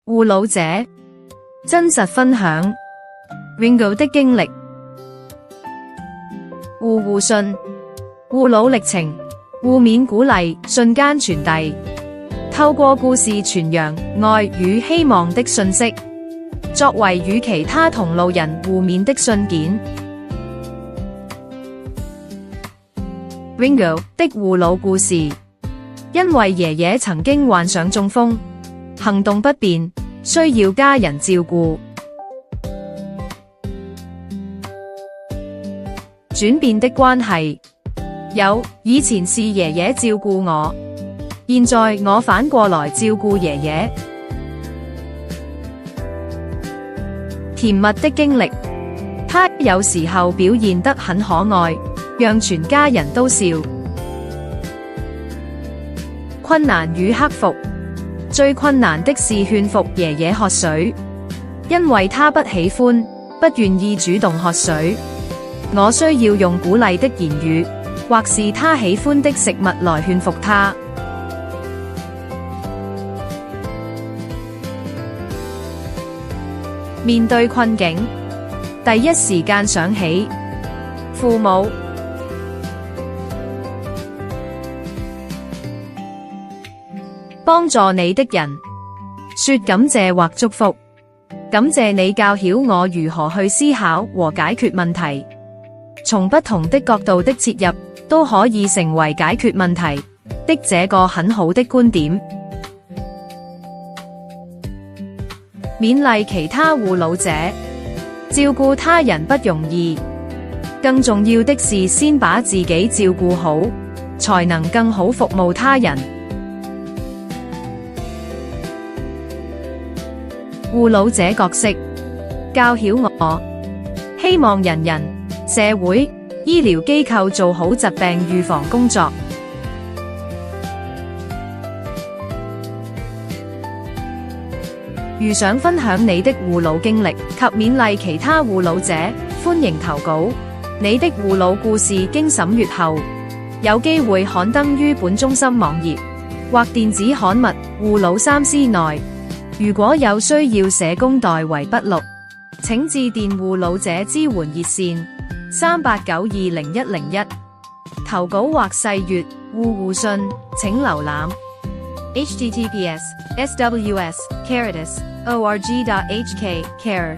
護老者真實分享 Ringo 的經歷。護信，護老歷程，互勉鼓勵，瞬間傳遞，透過故事傳揚愛與希望的訊息，作為與其他同路人互勉的信件。Ringo 的護老故事，因為爺爺曾經患上中風，行動不便，需要家人照顧。轉變的關係，有以前是爺爺照顧我，現在我反過來照顧爺爺。甜蜜的經歷，他有時候表現得很可愛，讓全家人都笑。困難與克服，最困難的是勸服爺爺喝水，因為他不喜歡，不願意主動喝水。我需要用鼓勵的言語，或是他喜歡的食物來勸服他。面對困境，第一時間想起父母。幫助你的人，說感謝或祝福。感謝你教曉我如何去思考和解決問題。從不同的角度的切入，都可以成為解決問題的這個很好的觀點。勉勵其他護老者，照顧他人不容易，更重要的是先把自己照顧好，才能更好服務他人。護老者角色，教曉我，希望人人、社會、醫療機構做好疾病預防工作。如想分享你的護老經歷及勉勵其他護老者，歡迎投稿。你的護老故事經審閱後，有機會刊登於本中心網頁或電子刊物《護老三思》內。如果有需要社工代為筆錄，請致電護老者支援熱線3892101。投稿或細閱護信，請瀏覽 https://sws:/org.hk care